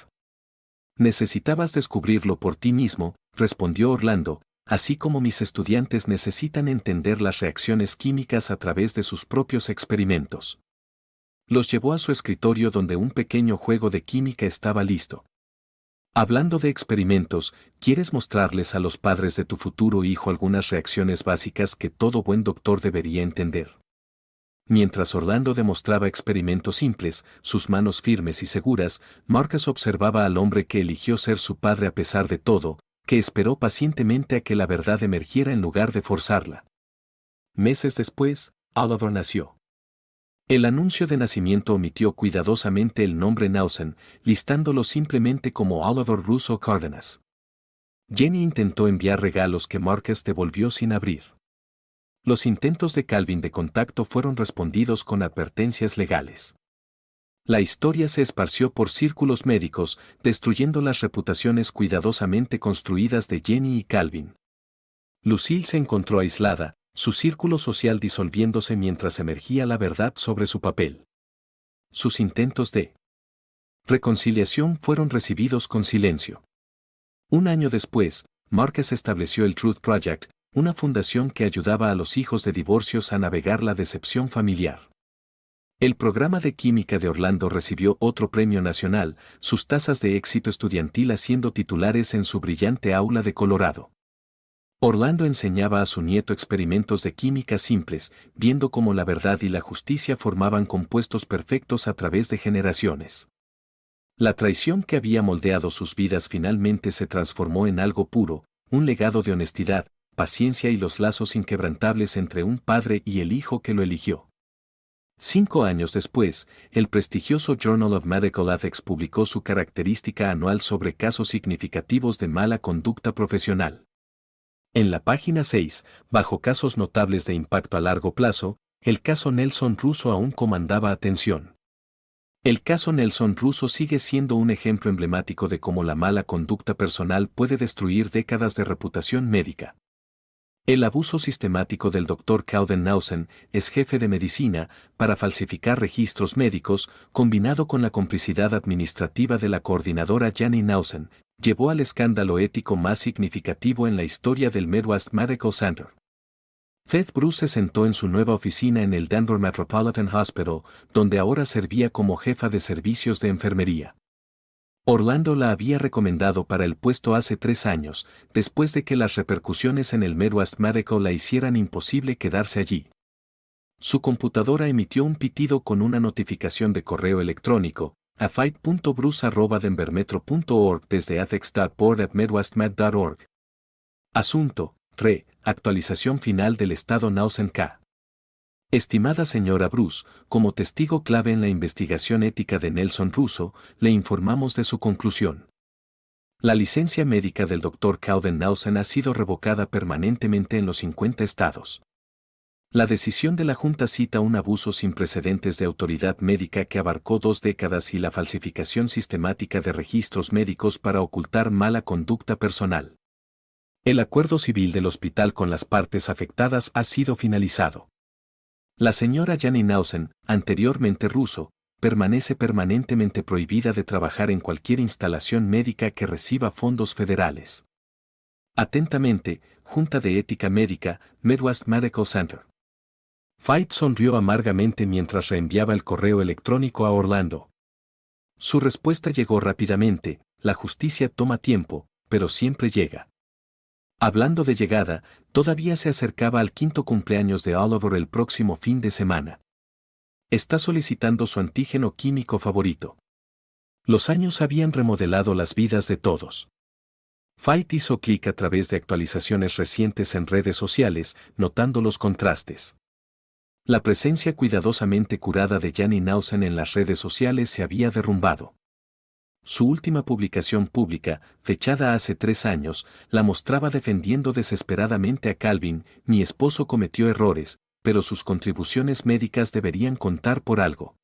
Necesitabas descubrirlo por ti mismo, respondió Orlando, así como mis estudiantes necesitan entender las reacciones químicas a través de sus propios experimentos. Los llevó a su escritorio donde un pequeño juego de química estaba listo. Hablando de experimentos, ¿quieres mostrarles a los padres de tu futuro hijo algunas reacciones básicas que todo buen doctor debería entender? Mientras Orlando demostraba experimentos simples, sus manos firmes y seguras, Marcus observaba al hombre que eligió ser su padre a pesar de todo, que esperó pacientemente a que la verdad emergiera en lugar de forzarla. Meses después, Oliver nació. El anuncio de nacimiento omitió cuidadosamente el nombre Nausen, listándolo simplemente como Oliver Russo Cárdenas. Jenny intentó enviar regalos que Marcus devolvió sin abrir. Los intentos de Calvin de contacto fueron respondidos con advertencias legales. La historia se esparció por círculos médicos, destruyendo las reputaciones cuidadosamente construidas de Jenny y Calvin. Lucille se encontró aislada, su círculo social disolviéndose mientras emergía la verdad sobre su papel. Sus intentos de reconciliación fueron recibidos con silencio. Un año después, Marcus estableció el Truth Project, una fundación que ayudaba a los hijos de divorcios a navegar la decepción familiar. El programa de química de Orlando recibió otro premio nacional, sus tasas de éxito estudiantil haciendo titulares en su brillante aula de Colorado. Orlando enseñaba a su nieto experimentos de química simples, viendo cómo la verdad y la justicia formaban compuestos perfectos a través de generaciones. La traición que había moldeado sus vidas finalmente se transformó en algo puro, un legado de honestidad, paciencia y los lazos inquebrantables entre un padre y el hijo que lo eligió. 5 años después, el prestigioso Journal of Medical Ethics publicó su característica anual sobre casos significativos de mala conducta profesional. En la página 6, bajo casos notables de impacto a largo plazo, el caso Nelson Russo aún comandaba atención. El caso Nelson Russo sigue siendo un ejemplo emblemático de cómo la mala conducta personal puede destruir décadas de reputación médica. El abuso sistemático del Dr. Calvin Knausen, ex jefe de medicina, para falsificar registros médicos, combinado con la complicidad administrativa de la coordinadora Janine Knausen, llevó al escándalo ético más significativo en la historia del Midwest Medical Center. Fed Bruce se sentó en su nueva oficina en el Denver Metropolitan Hospital, donde ahora servía como jefa de servicios de enfermería. Orlando la había recomendado para el puesto hace 3 años, después de que las repercusiones en el Midwest Medical la hicieran imposible quedarse allí. Su computadora emitió un pitido con una notificación de correo electrónico, a fight.bruce@denvermetro.org desde ethics.board@midwestmed.org. Asunto: actualización final del estado Knausen K. Estimada señora Bruce, como testigo clave en la investigación ética de Nelson Russo, le informamos de su conclusión. La licencia médica del Dr. Calvin Knausen ha sido revocada permanentemente en los 50 estados. La decisión de la Junta cita un abuso sin precedentes de autoridad médica que abarcó 2 décadas y la falsificación sistemática de registros médicos para ocultar mala conducta personal. El acuerdo civil del hospital con las partes afectadas ha sido finalizado. La señora Janine Knausen, anteriormente Russo, permanece permanentemente prohibida de trabajar en cualquier instalación médica que reciba fondos federales. Atentamente, Junta de Ética Médica, Midwest Medical Center. Fight sonrió amargamente mientras reenviaba el correo electrónico a Orlando. Su respuesta llegó rápidamente: la justicia toma tiempo, pero siempre llega. Hablando de llegada, todavía se acercaba al 5º cumpleaños de Oliver el próximo fin de semana. Está solicitando su antígeno químico favorito. Los años habían remodelado las vidas de todos. Fight hizo clic a través de actualizaciones recientes en redes sociales, notando los contrastes. La presencia cuidadosamente curada de Janine Knausen en las redes sociales se había derrumbado. Su última publicación pública, fechada hace 3 años, la mostraba defendiendo desesperadamente a Calvin: mi esposo cometió errores, pero sus contribuciones médicas deberían contar por algo.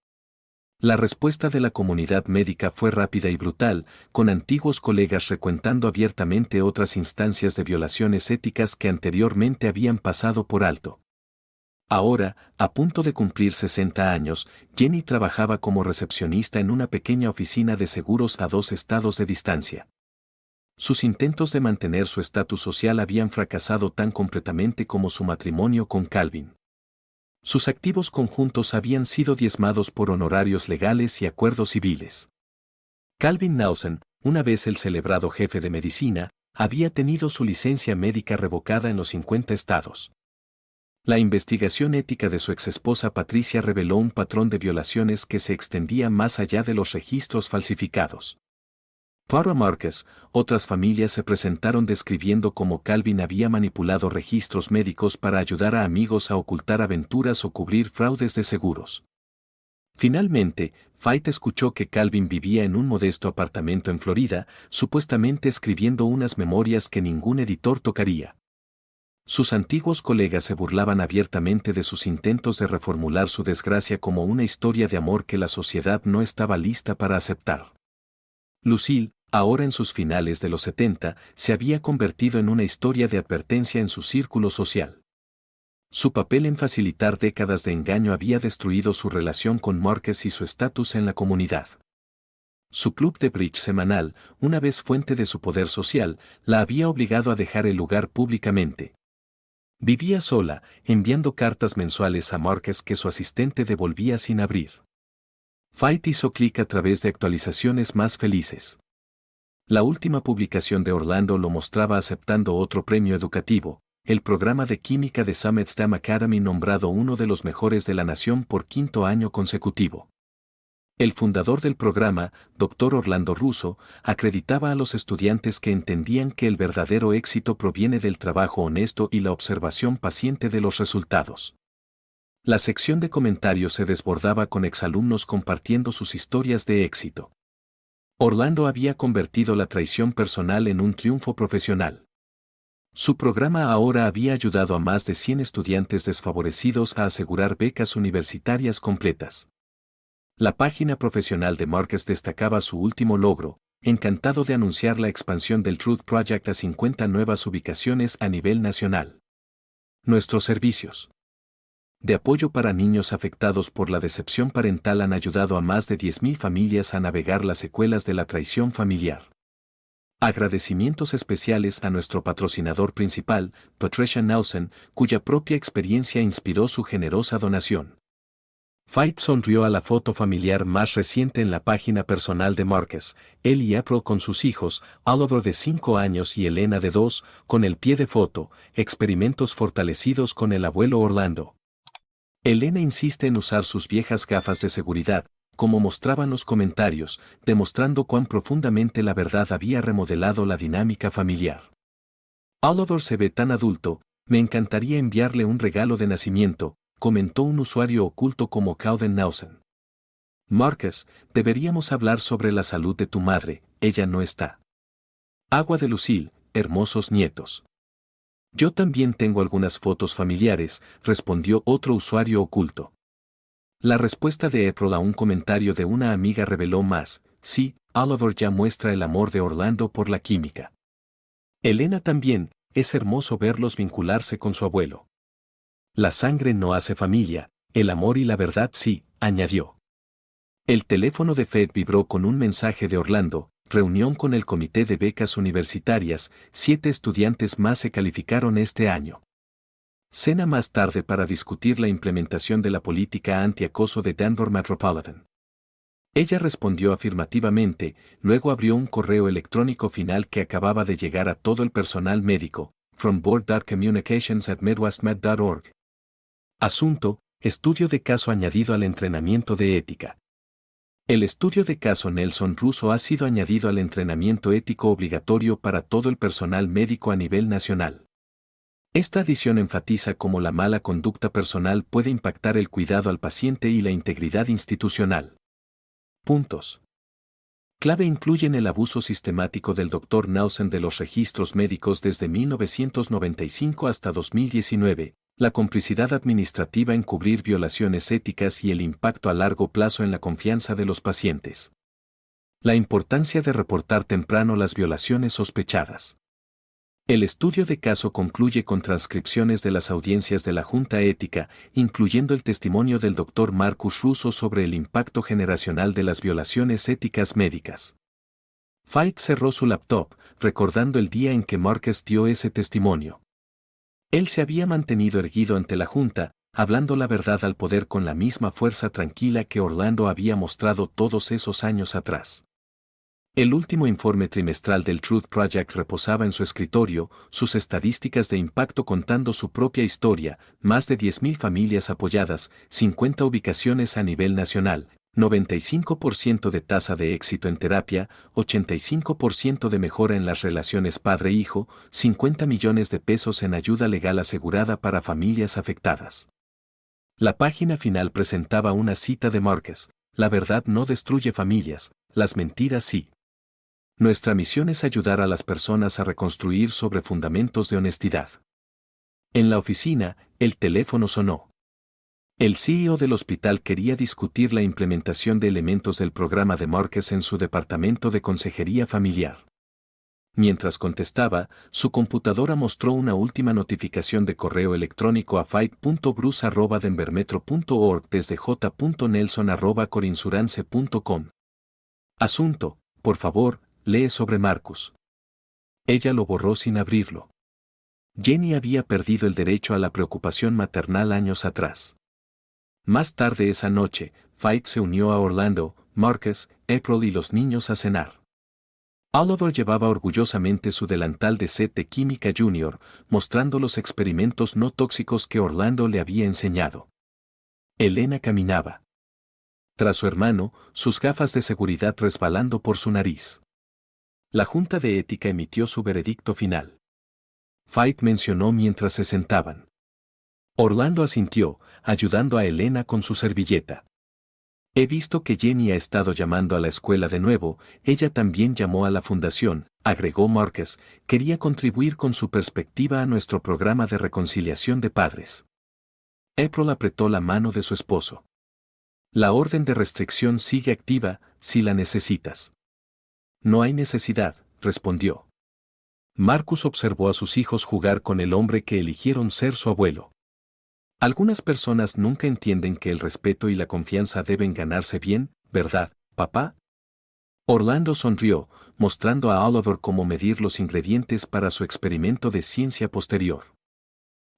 La respuesta de la comunidad médica fue rápida y brutal, con antiguos colegas recuentando abiertamente otras instancias de violaciones éticas que anteriormente habían pasado por alto. Ahora, a punto de cumplir 60 años, Jenny trabajaba como recepcionista en una pequeña oficina de seguros a 2 estados de distancia. Sus intentos de mantener su estatus social habían fracasado tan completamente como su matrimonio con Calvin. Sus activos conjuntos habían sido diezmados por honorarios legales y acuerdos civiles. Calvin Knausen, una vez el celebrado jefe de medicina, había tenido su licencia médica revocada en los 50 estados. La investigación ética de su exesposa Patricia reveló un patrón de violaciones que se extendía más allá de los registros falsificados. Para Marcus, otras familias se presentaron describiendo cómo Calvin había manipulado registros médicos para ayudar a amigos a ocultar aventuras o cubrir fraudes de seguros. Finalmente, Fight escuchó que Calvin vivía en un modesto apartamento en Florida, supuestamente escribiendo unas memorias que ningún editor tocaría. Sus antiguos colegas se burlaban abiertamente de sus intentos de reformular su desgracia como una historia de amor que la sociedad no estaba lista para aceptar. Lucille, ahora en sus finales de los 70, se había convertido en una historia de advertencia en su círculo social. Su papel en facilitar décadas de engaño había destruido su relación con Marcus y su estatus en la comunidad. Su club de bridge semanal, una vez fuente de su poder social, la había obligado a dejar el lugar públicamente. Vivía sola, enviando cartas mensuales a Marcus que su asistente devolvía sin abrir. Fight hizo clic a través de actualizaciones más felices. La última publicación de Orlando lo mostraba aceptando otro premio educativo, el programa de química de Summit STEM Academy nombrado uno de los mejores de la nación por 5º año consecutivo. El fundador del programa, Dr. Orlando Russo, acreditaba a los estudiantes que entendían que el verdadero éxito proviene del trabajo honesto y la observación paciente de los resultados. La sección de comentarios se desbordaba con exalumnos compartiendo sus historias de éxito. Orlando había convertido la traición personal en un triunfo profesional. Su programa ahora había ayudado a más de 100 estudiantes desfavorecidos a asegurar becas universitarias completas. La página profesional de Marcus destacaba su último logro, encantado de anunciar la expansión del Truth Project a 50 nuevas ubicaciones a nivel nacional. Nuestros servicios de apoyo para niños afectados por la decepción parental han ayudado a más de 10.000 familias a navegar las secuelas de la traición familiar. Agradecimientos especiales a nuestro patrocinador principal, Patricia Nelson, cuya propia experiencia inspiró su generosa donación. Fait sonrió a la foto familiar más reciente en la página personal de Marcus, él y April con sus hijos, Oliver de 5 años y Elena de 2, con el pie de foto, experimentos fortalecidos con el abuelo Orlando. Elena insiste en usar sus viejas gafas de seguridad, como mostraban los comentarios, demostrando cuán profundamente la verdad había remodelado la dinámica familiar. Oliver se ve tan adulto, me encantaría enviarle un regalo de nacimiento, comentó un usuario oculto como Calvin Nelson. Marcus, deberíamos hablar sobre la salud de tu madre, ella no está. Agua de Lucille, hermosos nietos. Yo también tengo algunas fotos familiares, respondió otro usuario oculto. La respuesta de April a un comentario de una amiga reveló más, sí, Oliver ya muestra el amor de Orlando por la química. Elena también, es hermoso verlos vincularse con su abuelo. La sangre no hace familia, el amor y la verdad sí, añadió. El teléfono de Fed vibró con un mensaje de Orlando, reunión con el Comité de Becas Universitarias, 7 estudiantes más se calificaron este año. Cena más tarde para discutir la implementación de la política antiacoso de Denver Metropolitan. Ella respondió afirmativamente, luego abrió un correo electrónico final que acababa de llegar a todo el personal médico, from board.communications@midwestmed.org. Asunto, estudio de caso añadido al entrenamiento de ética. El estudio de caso Nelson Russo ha sido añadido al entrenamiento ético obligatorio para todo el personal médico a nivel nacional. Esta adición enfatiza cómo la mala conducta personal puede impactar el cuidado al paciente y la integridad institucional. Puntos. Clave incluyen el abuso sistemático del Dr. Nelson de los registros médicos desde 1995 hasta 2019, la complicidad administrativa en cubrir violaciones éticas y el impacto a largo plazo en la confianza de los pacientes. La importancia de reportar temprano las violaciones sospechadas. El estudio de caso concluye con transcripciones de las audiencias de la Junta Ética, incluyendo el testimonio del Dr. Marcus Russo sobre el impacto generacional de las violaciones éticas médicas. Fait cerró su laptop, recordando el día en que Marcus dio ese testimonio. Él se había mantenido erguido ante la Junta, hablando la verdad al poder con la misma fuerza tranquila que Orlando había mostrado todos esos años atrás. El último informe trimestral del Truth Project reposaba en su escritorio, sus estadísticas de impacto contando su propia historia, más de 10.000 familias apoyadas, 50 ubicaciones a nivel nacional, 95% de tasa de éxito en terapia, 85% de mejora en las relaciones padre-hijo, 50 millones de pesos en ayuda legal asegurada para familias afectadas. La página final presentaba una cita de Marcus: la verdad no destruye familias, las mentiras sí. Nuestra misión es ayudar a las personas a reconstruir sobre fundamentos de honestidad. En la oficina, el teléfono sonó. El CEO del hospital quería discutir la implementación de elementos del programa de Marcus en su departamento de consejería familiar. Mientras contestaba, su computadora mostró una última notificación de correo electrónico a fight.bruce@denvermetro.org desde j.nelson@corinsurance.com. Asunto, por favor, lee sobre Marcus. Ella lo borró sin abrirlo. Jenny había perdido el derecho a la preocupación maternal años atrás. Más tarde esa noche, Fait se unió a Orlando, Marcus, April y los niños a cenar. Oliver llevaba orgullosamente su delantal de set de química junior, mostrando los experimentos no tóxicos que Orlando le había enseñado. Elena caminaba. Tras su hermano, sus gafas de seguridad resbalando por su nariz. La Junta de Ética emitió su veredicto final. Fight mencionó mientras se sentaban. Orlando asintió, ayudando a Elena con su servilleta. He visto que Jenny ha estado llamando a la escuela de nuevo, ella también llamó a la fundación, agregó Marcus, quería contribuir con su perspectiva a nuestro programa de reconciliación de padres. April apretó la mano de su esposo. La orden de restricción sigue activa, si la necesitas. No hay necesidad, respondió. Marcus observó a sus hijos jugar con el hombre que eligieron ser su abuelo. Algunas personas nunca entienden que el respeto y la confianza deben ganarse bien, ¿verdad, papá? Orlando sonrió, mostrando a Oliver cómo medir los ingredientes para su experimento de ciencia posterior.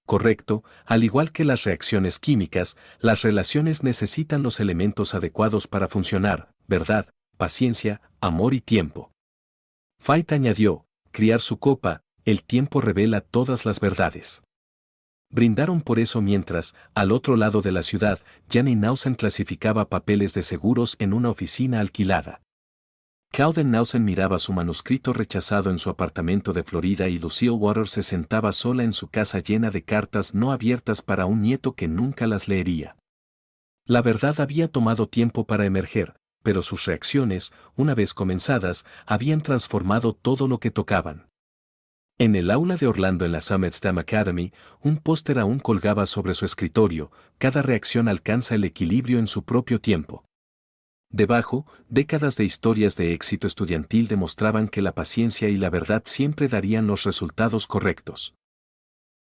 Correcto, al igual que las reacciones químicas, las relaciones necesitan los elementos adecuados para funcionar, ¿verdad? Paciencia, amor y tiempo. Fight añadió, criar su copa, el tiempo revela todas las verdades. Brindaron por eso mientras, al otro lado de la ciudad, Janny Nausen clasificaba papeles de seguros en una oficina alquilada. Calden Nausen miraba su manuscrito rechazado en su apartamento de Florida y Lucille Waters se sentaba sola en su casa llena de cartas no abiertas para un nieto que nunca las leería. La verdad había tomado tiempo para emerger, pero sus reacciones, una vez comenzadas, habían transformado todo lo que tocaban. En el aula de Orlando en la Summit STEM Academy, un póster aún colgaba sobre su escritorio, cada reacción alcanza el equilibrio en su propio tiempo. Debajo, décadas de historias de éxito estudiantil demostraban que la paciencia y la verdad siempre darían los resultados correctos.